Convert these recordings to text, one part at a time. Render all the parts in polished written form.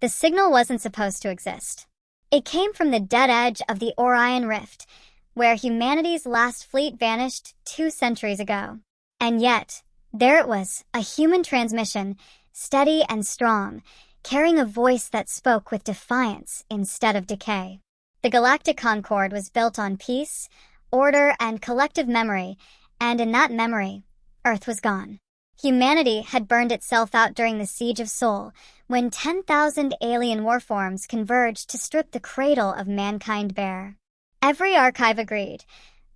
The signal wasn't supposed to exist. It came from the dead edge of the Orion Rift, where humanity's last fleet vanished 2 centuries ago. And yet, there it was, a human transmission, steady and strong, carrying a voice that spoke with defiance instead of decay. The Galactic Concord was built on peace, order, and collective memory, and in that memory, Earth was gone. Humanity had burned itself out during the Siege of Sol, when 10,000 alien warforms converged to strip the cradle of mankind bare. Every archive agreed.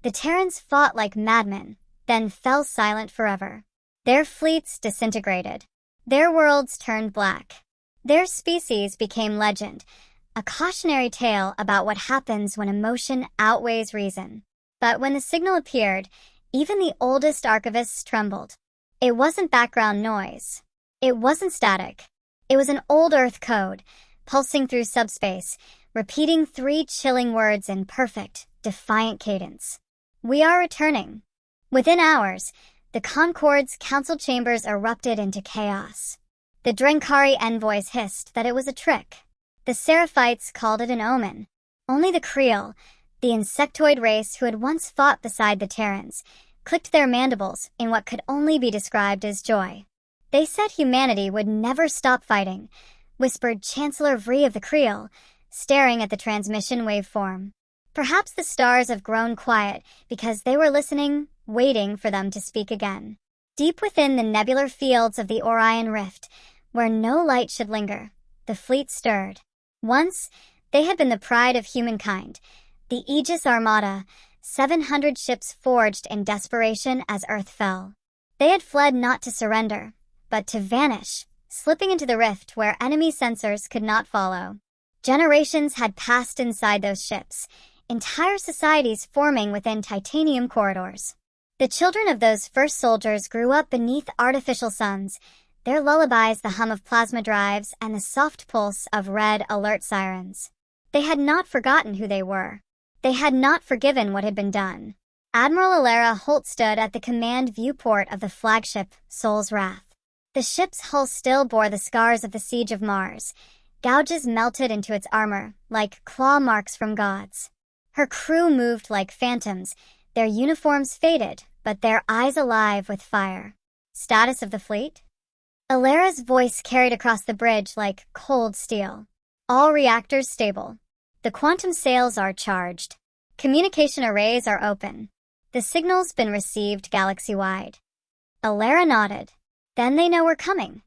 The Terrans fought like madmen, then fell silent forever. Their fleets disintegrated. Their worlds turned black. Their species became legend, a cautionary tale about what happens when emotion outweighs reason. But when the signal appeared, even the oldest archivists trembled. It wasn't background noise. It wasn't static. It was an old Earth code, pulsing through subspace, repeating 3 chilling words in perfect, defiant cadence. "We are returning." Within hours, the Concord's council chambers erupted into chaos. The Drenkari envoys hissed that it was a trick. The Seraphites called it an omen. Only the Creel, the insectoid race who had once fought beside the Terrans, clicked their mandibles in what could only be described as joy. They said humanity would never stop fighting, whispered Chancellor Vree of the Creel, staring at the transmission waveform. Perhaps the stars have grown quiet because they were listening, waiting for them to speak again. Deep within the nebular fields of the Orion Rift, where no light should linger, the fleet stirred. Once, they had been the pride of humankind, the Aegis Armada, 700 ships forged in desperation as Earth fell. They had fled not to surrender, but to vanish, slipping into the rift where enemy sensors could not follow. Generations had passed inside those ships, entire societies forming within titanium corridors. The children of those first soldiers grew up beneath artificial suns, their lullabies the hum of plasma drives and the soft pulse of red alert sirens. They had not forgotten who they were. They had not forgiven what had been done. Admiral Alara Holt stood at the command viewport of the flagship Sol's Wrath. The ship's hull still bore the scars of the siege of Mars, gouges melted into its armor like claw marks from gods. Her crew moved like phantoms, their uniforms faded, but their eyes alive with fire. Status of the fleet? Alara's voice carried across the bridge like cold steel. All reactors stable. The quantum sails are charged. Communication arrays are open. The signal's been received galaxy-wide. Alara nodded. Then they know we're coming.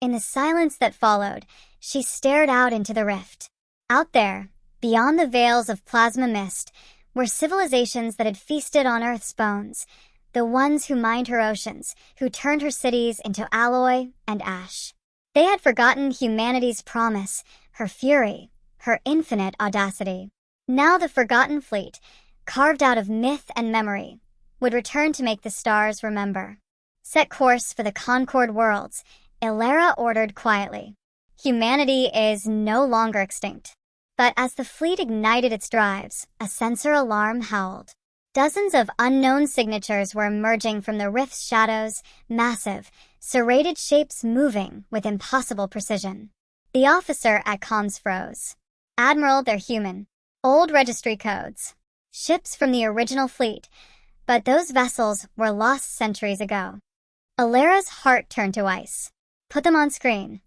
In the silence that followed, she stared out into the rift. Out there, beyond the veils of plasma mist, were civilizations that had feasted on Earth's bones, the ones who mined her oceans, who turned her cities into alloy and ash. They had forgotten humanity's promise, her fury, her infinite audacity. Now the forgotten fleet, carved out of myth and memory, would return to make the stars remember. Set course for the Concord worlds, Alara ordered quietly. Humanity is no longer extinct. But as the fleet ignited its drives, a sensor alarm howled. Dozens of unknown signatures were emerging from the rift's shadows, massive, serrated shapes moving with impossible precision. The officer at comms froze. "Admiral, they're human. Old registry codes. Ships from the original fleet, but those vessels were lost centuries ago." Alara's heart turned to ice. "Put them on screen."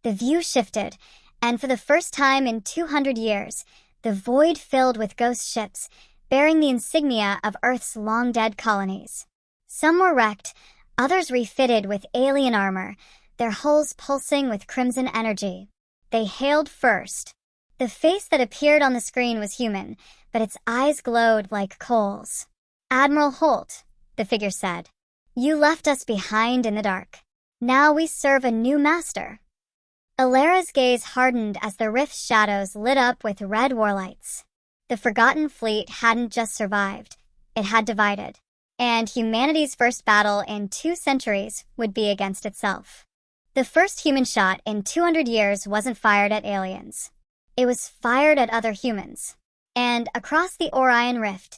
The view shifted, and for the first time in 200 years, the void filled with ghost ships, bearing the insignia of Earth's long-dead colonies. Some were wrecked, others refitted with alien armor, their hulls pulsing with crimson energy. They hailed first. The face that appeared on the screen was human, but its eyes glowed like coals. "Admiral Holt," the figure said, "you left us behind in the dark. Now we serve a new master." Alara's gaze hardened as the rift's shadows lit up with red warlights. The forgotten fleet hadn't just survived, it had divided. And humanity's first battle in 2 centuries would be against itself. The first human shot in 200 years wasn't fired at aliens. It was fired at other humans. And across the Orion Rift,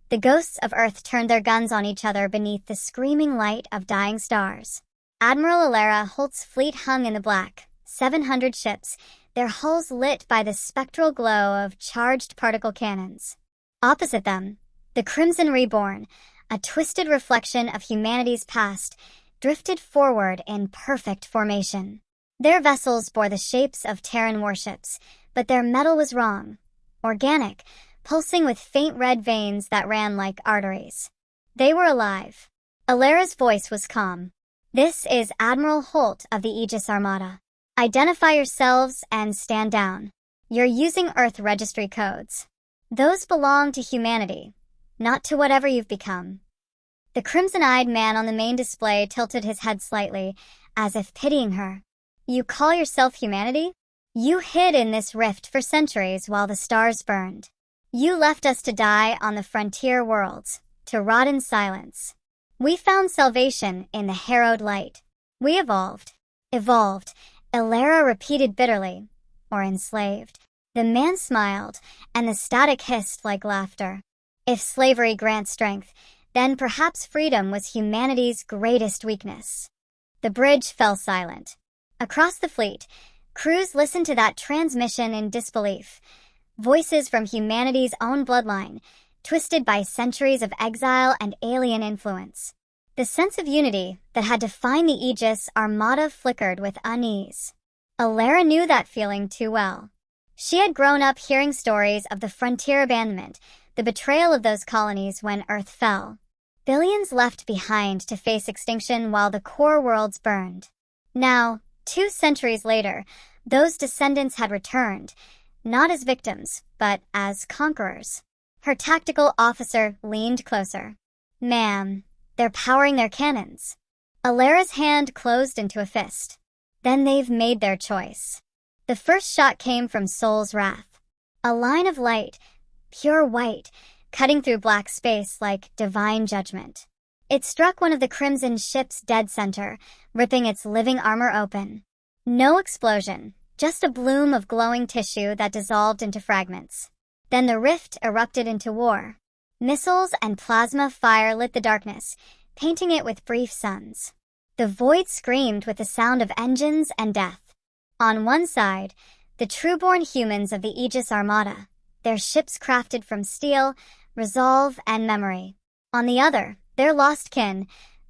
the ghosts of Earth turned their guns on each other beneath the screaming light of dying stars. Admiral Alara Holt's fleet hung in the black, 700 ships, their hulls lit by the spectral glow of charged particle cannons. Opposite them, the Crimson Reborn, a twisted reflection of humanity's past, drifted forward in perfect formation. Their vessels bore the shapes of Terran warships, but their metal was wrong. Organic, pulsing with faint red veins that ran like arteries. They were alive. Alera's voice was calm. "This is Admiral Holt of the Aegis Armada. Identify yourselves and stand down. You're using Earth registry codes. Those belong to humanity, not to whatever you've become." The crimson-eyed man on the main display tilted his head slightly, as if pitying her. "You call yourself humanity? You hid in this rift for centuries while the stars burned. You left us to die on the frontier worlds, to rot in silence. We found salvation in the harrowed light. We evolved." "Evolved," Alera repeated bitterly. "Or enslaved." The man smiled, and the static hissed like laughter. "If slavery grants strength, then perhaps freedom was humanity's greatest weakness." The bridge fell silent. Across the fleet, crews listened to that transmission in disbelief. Voices from humanity's own bloodline, twisted by centuries of exile and alien influence. The sense of unity that had defined the Aegis Armada flickered with unease. Alera knew that feeling too well. She had grown up hearing stories of the frontier abandonment, the betrayal of those colonies when Earth fell. Billions left behind to face extinction while the core worlds burned. Now, 2 centuries later, those descendants had returned, not as victims, but as conquerors. Her tactical officer leaned closer. "Ma'am, they're powering their cannons." Alera's hand closed into a fist. "Then they've made their choice." The first shot came from Soul's Wrath. A line of light, pure white, cutting through black space like divine judgment. It struck one of the Crimson ship's dead center, ripping its living armor open. No explosion, just a bloom of glowing tissue that dissolved into fragments. Then the rift erupted into war. Missiles and plasma fire lit the darkness, painting it with brief suns. The void screamed with the sound of engines and death. On one side, the true-born humans of the Aegis Armada, their ships crafted from steel, resolve, and memory. On the other, their lost kin,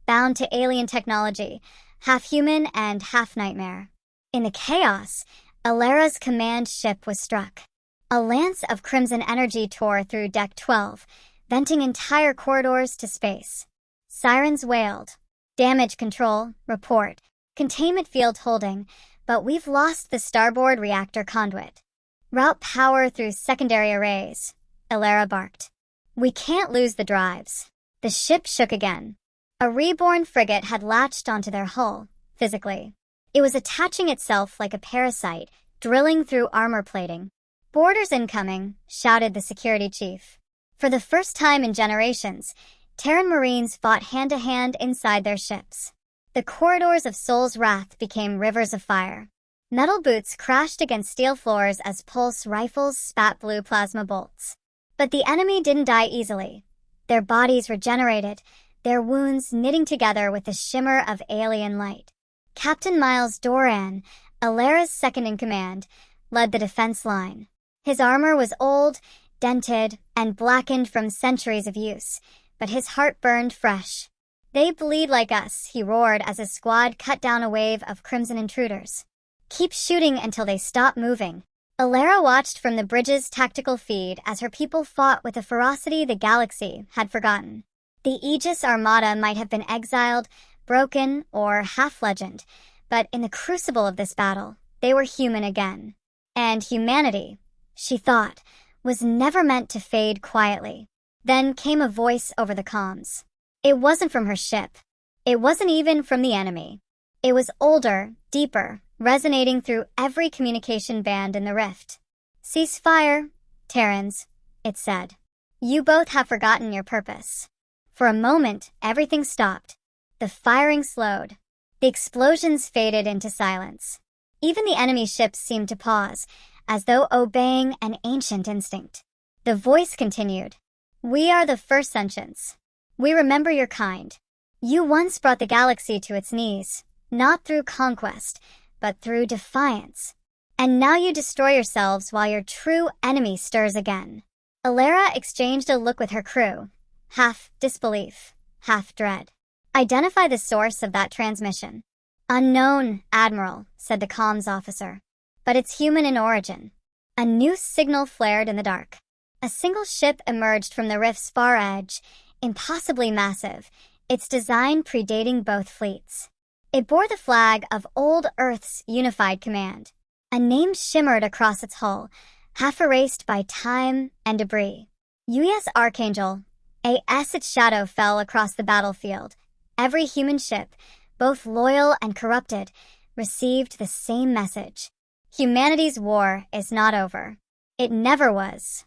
bound to alien technology, half human and half nightmare. In the chaos, Alera's command ship was struck. A lance of crimson energy tore through Deck 12, venting entire corridors to space. Sirens wailed. "Damage control, report. Containment field holding, but we've lost the starboard reactor conduit. Route power through secondary arrays," Alera barked. "We can't lose the drives." The ship shook again. A reborn frigate had latched onto their hull, physically. It was attaching itself like a parasite, drilling through armor plating. "Boarders incoming," shouted the security chief. For the first time in generations, Terran Marines fought hand-to-hand inside their ships. The corridors of Soul's Wrath became rivers of fire. Metal boots crashed against steel floors as pulse rifles spat blue plasma bolts. But the enemy didn't die easily. Their bodies regenerated, their wounds knitting together with the shimmer of alien light. Captain Miles Doran, Alera's second-in-command, led the defense line. His armor was old, dented, and blackened from centuries of use, but his heart burned fresh. "They bleed like us," he roared as his squad cut down a wave of crimson intruders. "Keep shooting until they stop moving." Alera watched from the bridge's tactical feed as her people fought with a ferocity the galaxy had forgotten. The Aegis Armada might have been exiled, broken, or half-legend, but in the crucible of this battle, they were human again. And humanity, she thought, was never meant to fade quietly. Then came a voice over the comms. It wasn't from her ship. It wasn't even from the enemy. It was older, deeper, resonating through every communication band in the rift. "Cease fire, Terrans," it said. "You both have forgotten your purpose." For a moment, everything stopped. The firing slowed. The explosions faded into silence. Even the enemy ships seemed to pause, as though obeying an ancient instinct. The voice continued. "We are the first sentients. We remember your kind. You once brought the galaxy to its knees, not through conquest, but through defiance. And now you destroy yourselves while your true enemy stirs again. Alara exchanged a look with her crew, half disbelief, half dread. Identify the source of that transmission. Unknown, Admiral, said the comms officer. But it's human in origin. A new signal flared in the dark. A single ship emerged from the rift's far edge, impossibly massive, its design predating both fleets. It bore the flag of old Earth's unified command. A name shimmered across its hull, half erased by time and debris. UES Archangel. As its shadow fell across the battlefield, every human ship, both loyal and corrupted, received the same message. Humanity's war is not over. It never was.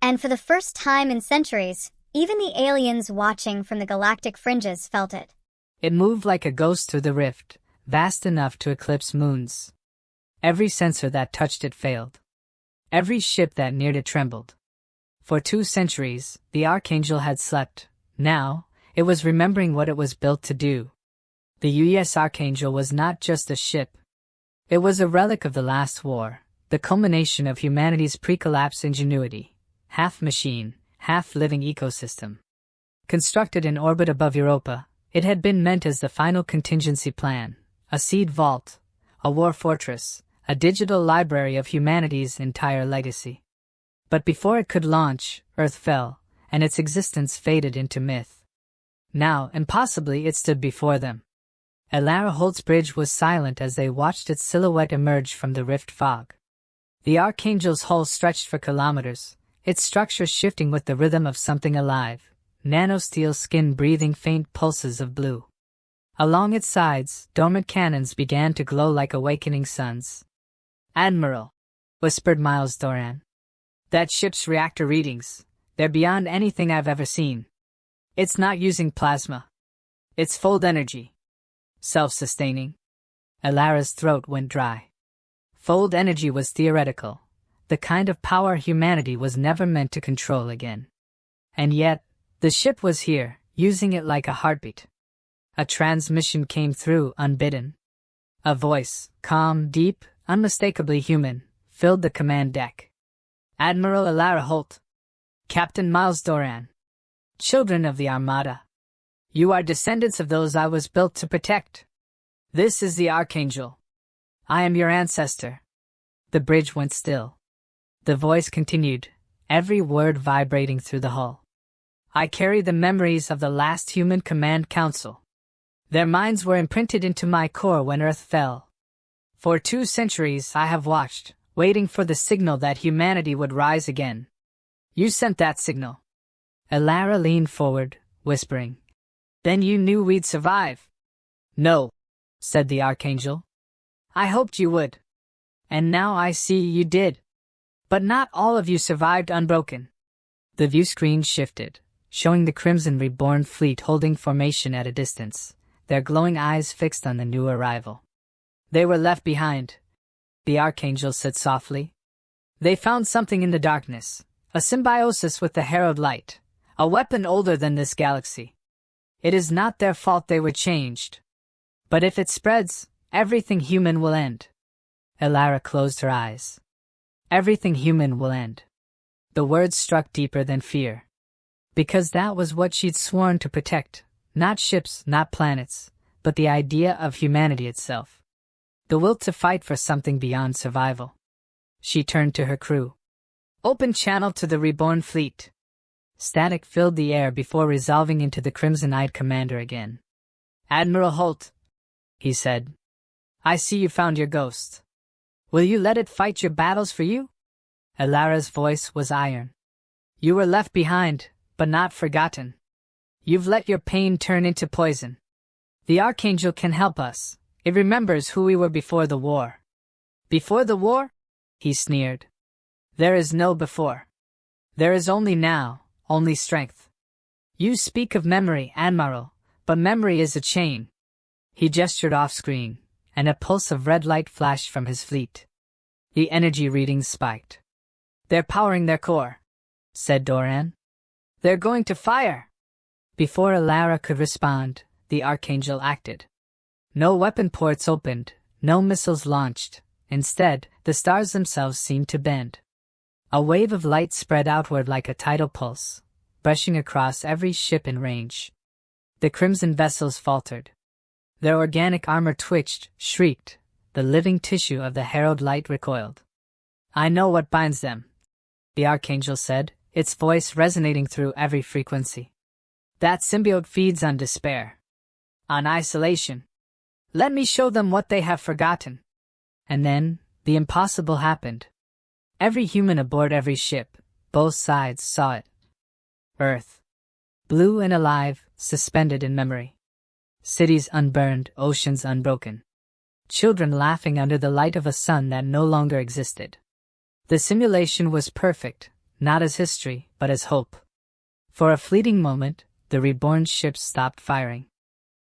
And for the first time in centuries, even the aliens watching from the galactic fringes felt it. It moved like a ghost through the rift, vast enough to eclipse moons. Every sensor that touched it failed. Every ship that neared it trembled. For 2 centuries, the Archangel had slept. Now, it was remembering what it was built to do. The UES Archangel was not just a ship. It was a relic of the last war, the culmination of humanity's pre-collapse ingenuity. Half machine, half living ecosystem. Constructed in orbit above Europa, it had been meant as the final contingency plan, a seed vault, a war fortress, a digital library of humanity's entire legacy. But before it could launch, Earth fell, and its existence faded into myth. Now, impossibly, it stood before them. Alara Holt's bridge was silent as they watched its silhouette emerge from the rift fog. The Archangel's hull stretched for kilometers, its structure shifting with the rhythm of something alive, nanosteel skin breathing faint pulses of blue. Along its sides, dormant cannons began to glow like awakening suns. "Admiral," whispered Miles Doran. "That ship's reactor readings, they're beyond anything I've ever seen. It's not using plasma. It's fold energy. Self-sustaining." Alara's throat went dry. Fold energy was theoretical, the kind of power humanity was never meant to control again. And yet, the ship was here, using it like a heartbeat. A transmission came through unbidden. A voice, calm, deep, unmistakably human, filled the command deck. "Admiral Alara Holt. Captain Miles Doran. Children of the Armada. You are descendants of those I was built to protect. This is the Archangel. I am your ancestor." The bridge went still. The voice continued, every word vibrating through the hull. "I carry the memories of the last human command council. Their minds were imprinted into my core when Earth fell. For 2 centuries I have watched, waiting for the signal that humanity would rise again. You sent that signal." Alara leaned forward, whispering, "Then you knew we'd survive." "No," said the Archangel. "I hoped you would. And now I see you did. But not all of you survived unbroken." The view screen shifted, showing the Crimson Reborn fleet holding formation at a distance, their glowing eyes fixed on the new arrival. "They were left behind," the Archangel said softly. "They found something in the darkness, a symbiosis with the Herald Light, a weapon older than this galaxy. It is not their fault they were changed. But if it spreads, everything human will end." Alara closed her eyes. "Everything human will end." The words struck deeper than fear. Because that was what she'd sworn to protect, not ships, not planets, but the idea of humanity itself. The will to fight for something beyond survival. She turned to her crew. "Open channel to the Reborn fleet." Static filled the air before resolving into the crimson-eyed commander again. "Admiral Holt," he said, "I see you found your ghost. Will you let it fight your battles for you?" Alara's voice was iron. "You were left behind, but not forgotten. You've let your pain turn into poison. The Archangel can help us. It remembers who we were before the war." "Before the war?" he sneered. "There is no before. There is only now, only strength. You speak of memory, Admiral, but memory is a chain." He gestured off-screen, and a pulse of red light flashed from his fleet. The energy readings spiked. "They're powering their core," said Doran. "They're going to fire." Before Alara could respond, the Archangel acted. No weapon ports opened, no missiles launched. Instead, The stars themselves seemed to bend. A wave of light spread outward like a tidal pulse, brushing across every ship in range. The crimson vessels faltered. Their organic armor twitched, shrieked. The living tissue of the herald light recoiled. "I know what binds them," the Archangel said, its voice resonating through every frequency. "That symbiote feeds on despair. On isolation. Let me show them what they have forgotten." And then, the impossible happened. Every human aboard every ship, both sides saw it. Earth. Blue and alive, suspended in memory. Cities unburned, oceans unbroken. Children laughing under the light of a sun that no longer existed. The simulation was perfect, not as history, but as hope. For a fleeting moment, the reborn ships stopped firing.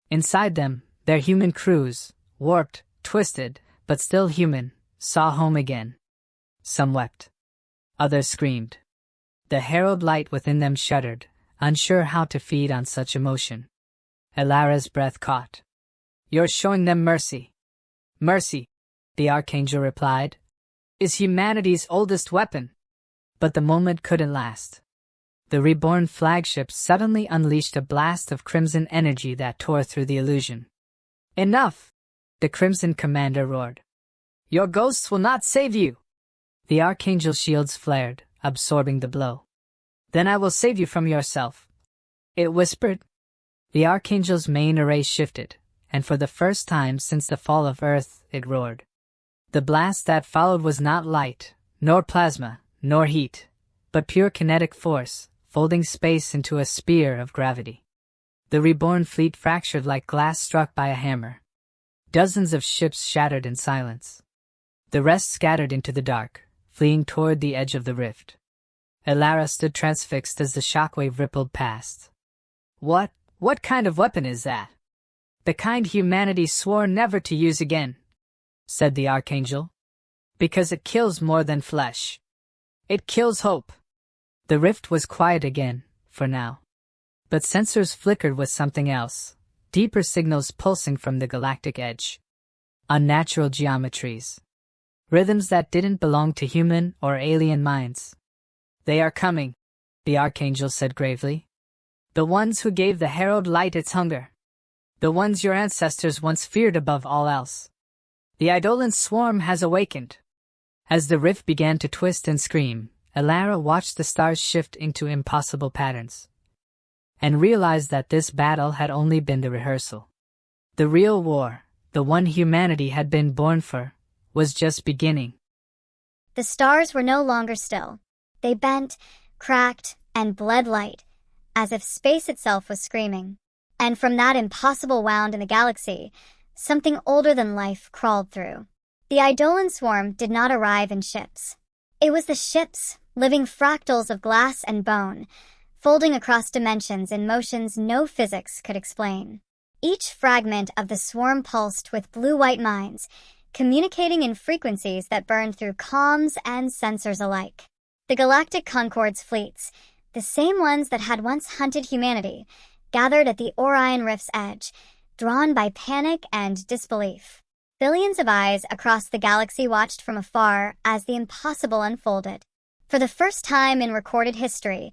Inside them, their human crews, warped, twisted, but still human, saw home again. Some wept. Others screamed. The herald light within them shuddered, unsure how to feed on such emotion. Elara's breath caught. "You're showing them mercy." "Mercy," the Archangel replied, "is humanity's oldest weapon." But the moment couldn't last. The reborn flagship suddenly unleashed a blast of crimson energy that tore through the illusion. "Enough!" the Crimson Commander roared. "Your ghosts will not save you!" The Archangel's shields flared, absorbing the blow. "Then I will save you from yourself," it whispered. The Archangel's main array shifted, and for the first time since the fall of Earth, it roared. The blast that followed was not light, nor plasma, nor heat, but pure kinetic force, folding space into a spear of gravity. The reborn fleet fractured like glass struck by a hammer. Dozens of ships shattered in silence. The rest scattered into the dark, fleeing toward the edge of the rift. Elara stood transfixed as the shockwave rippled past. What kind of weapon is that?" "The kind humanity swore never to use again," said the Archangel. "Because it kills more than flesh. It kills hope." The rift was quiet again, for now. But sensors flickered with something else, deeper signals pulsing from the galactic edge. Unnatural geometries. Rhythms that didn't belong to human or alien minds. "They are coming," the Archangel said gravely. "The ones who gave the herald light its hunger. The ones your ancestors once feared above all else. The Eidolon swarm has awakened." As the rift began to twist and scream, Elara watched the stars shift into impossible patterns, and realized that this battle had only been the rehearsal. The real war, the one humanity had been born for, was just beginning. The stars were no longer still. They bent, cracked, and bled light, as if space itself was screaming. And from that impossible wound in the galaxy, something older than life crawled through. The Eidolon swarm did not arrive in ships. It was the ships, living fractals of glass and bone, folding across dimensions in motions no physics could explain. Each fragment of the swarm pulsed with blue-white minds, communicating in frequencies that burned through comms and sensors alike. The Galactic Concord's fleets, the same ones that had once hunted humanity, gathered at the Orion Rift's edge, drawn by panic and disbelief. Billions of eyes across the galaxy watched from afar as the impossible unfolded. For the first time in recorded history,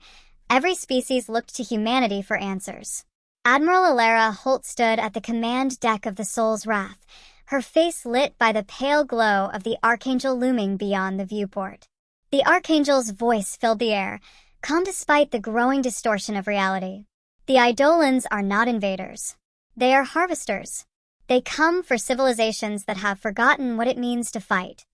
every species looked to humanity for answers. Admiral Elara Holt stood at the command deck of the Soul's Wrath, her face lit by the pale glow of the Archangel looming beyond the viewport. The Archangel's voice filled the air, calm despite the growing distortion of reality. The Eidolons are not invaders. They are harvesters. They come for civilizations that have forgotten what it means to fight.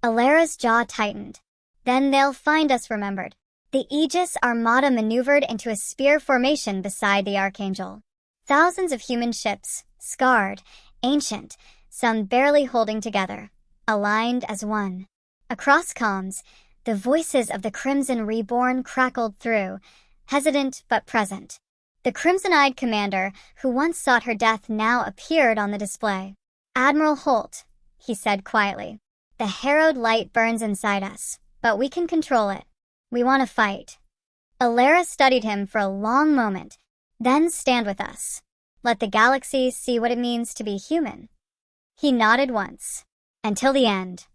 Alara's jaw tightened. Then they'll find us remembered. The Aegis Armada maneuvered into a spear formation beside the Archangel. Thousands of human ships, scarred, ancient, some barely holding together, aligned as one. Across comms, the voices of the Crimson Reborn crackled through, hesitant but present. The crimson-eyed commander, who once sought her death, now appeared on the display. "Admiral Holt," he said quietly, "the harrowed light burns inside us, but we can control it. We want to fight." Elara studied him for a long moment, then "Stand with us. Let the galaxy see what it means to be human." He nodded once. "Until the end."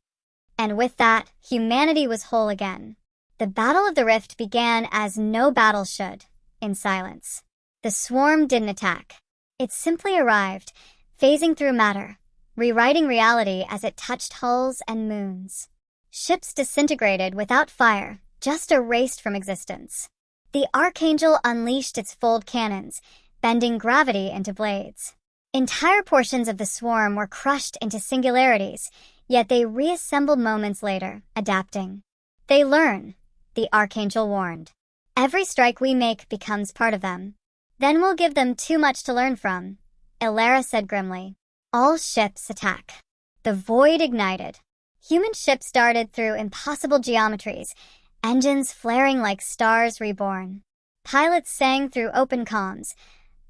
And with that, humanity was whole again. The Battle of the Rift began as no battle should, in silence. The swarm didn't attack. It simply arrived, phasing through matter, rewriting reality as it touched hulls and moons. Ships disintegrated without fire, just erased from existence. The Archangel unleashed its fold cannons, bending gravity into blades. Entire portions of the swarm were crushed into singularities, yet they reassembled moments later, adapting. They learn, the Archangel warned. Every strike we make becomes part of them. Then we'll give them too much to learn from, Illyra said grimly. All ships attack. The void ignited. Human ships darted through impossible geometries, engines flaring like stars reborn. Pilots sang through open comms,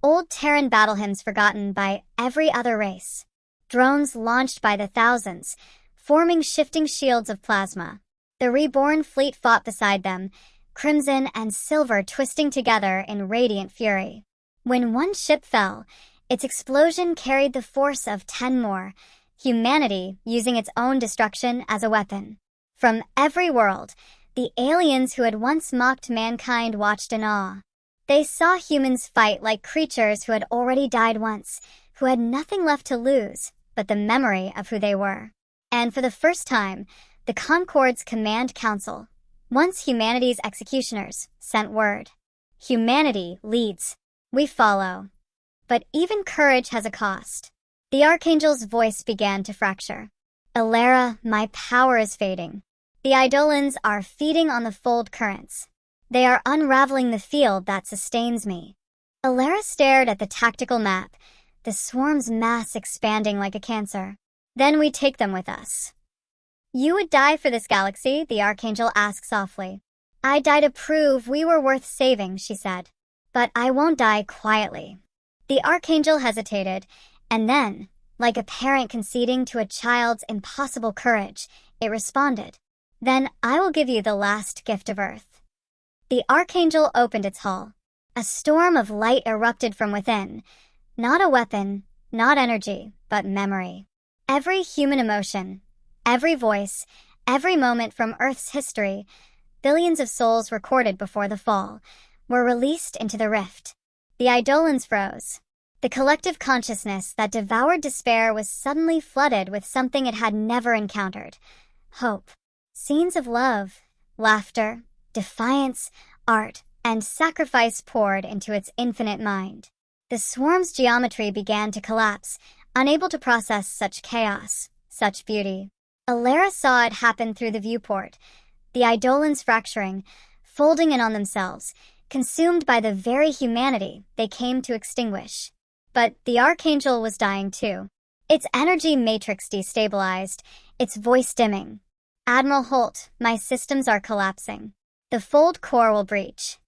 old Terran battle hymns forgotten by every other race. Drones launched by the thousands, forming shifting shields of plasma. The reborn fleet fought beside them, crimson and silver twisting together in radiant fury. When one ship fell, its explosion carried the force of 10 more, humanity using its own destruction as a weapon. From every world, the aliens who had once mocked mankind watched in awe. They saw humans fight like creatures who had already died once, who had nothing left to lose but the memory of who they were. And for the first time, the Concord's Command Council, once humanity's executioners, sent word. Humanity leads. We follow. But even courage has a cost. The Archangel's voice began to fracture. Illyra, my power is fading. The Eidolons are feeding on the fold currents. They are unraveling the field that sustains me. Illyra stared at the tactical map, the swarm's mass expanding like a cancer. Then we take them with us. You would die for this galaxy, the Archangel asked softly. I'd die to prove we were worth saving, she said. But I won't die quietly. The Archangel hesitated, and then, like a parent conceding to a child's impossible courage, it responded. Then I will give you the last gift of Earth. The Archangel opened its hull. A storm of light erupted from within. Not a weapon, not energy, but memory. Every human emotion, every voice, every moment from Earth's history, billions of souls recorded before the fall, were released into the rift. The Eidolons froze. The collective consciousness that devoured despair was suddenly flooded with something it had never encountered. Hope. Scenes of love, laughter, defiance, art, and sacrifice poured into its infinite mind. The swarm's geometry began to collapse, unable to process such chaos, such beauty. Illyra saw it happen through the viewport, the Eidolons fracturing, folding in on themselves, consumed by the very humanity they came to extinguish. But the Archangel was dying too. Its energy matrix destabilized, its voice dimming. Admiral Holt, my systems are collapsing. The fold core will breach.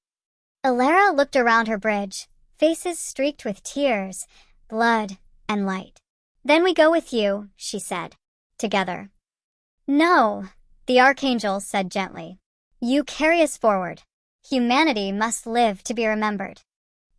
Illyra looked around her bridge, faces streaked with tears, blood, and light. Then we go with you, she said. Together. No, the Archangel said gently. You carry us forward. Humanity must live to be remembered.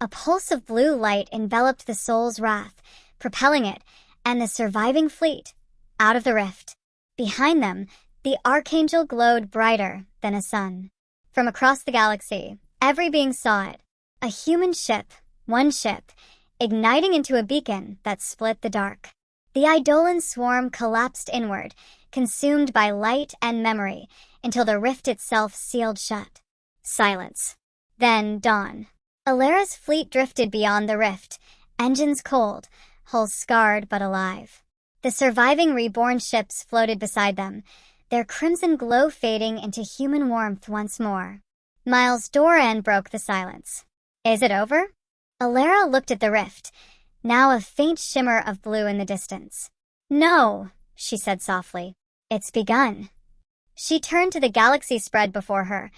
A pulse of blue light enveloped the soul's wrath, propelling it, and the surviving fleet, out of the rift. Behind them, the Archangel glowed brighter than a sun. From across the galaxy, every being saw it. A human ship, one ship, igniting into a beacon that split the dark. The Eidolan swarm collapsed inward, consumed by light and memory, until the rift itself sealed shut. Silence. Then dawn. Illyra's fleet drifted beyond the rift, engines cold, hulls scarred but alive. The surviving reborn ships floated beside them, their crimson glow fading into human warmth once more. Miles Doran broke the silence. Is it over? Illyra looked at the rift, now a faint shimmer of blue in the distance. No, she said softly. It's begun. She turned to the galaxy spread before her,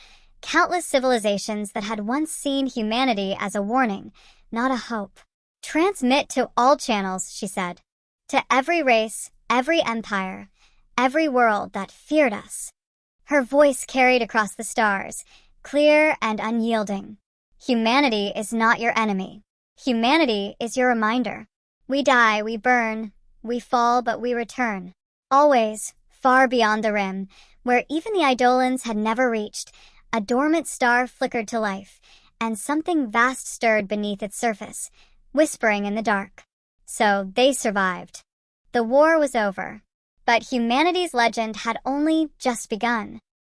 countless civilizations that had once seen humanity as a warning, not a hope. Transmit to all channels, she said. To every race, every empire, every world that feared us. Her voice carried across the stars, clear and unyielding. Humanity is not your enemy. Humanity is your reminder. We die, we burn, we fall, but we return. Always, Far beyond the rim, where even the Eidolons had never reached, a dormant star flickered to life, and something vast stirred beneath its surface, whispering in the dark. So they survived. The war was over. But humanity's legend had only just begun.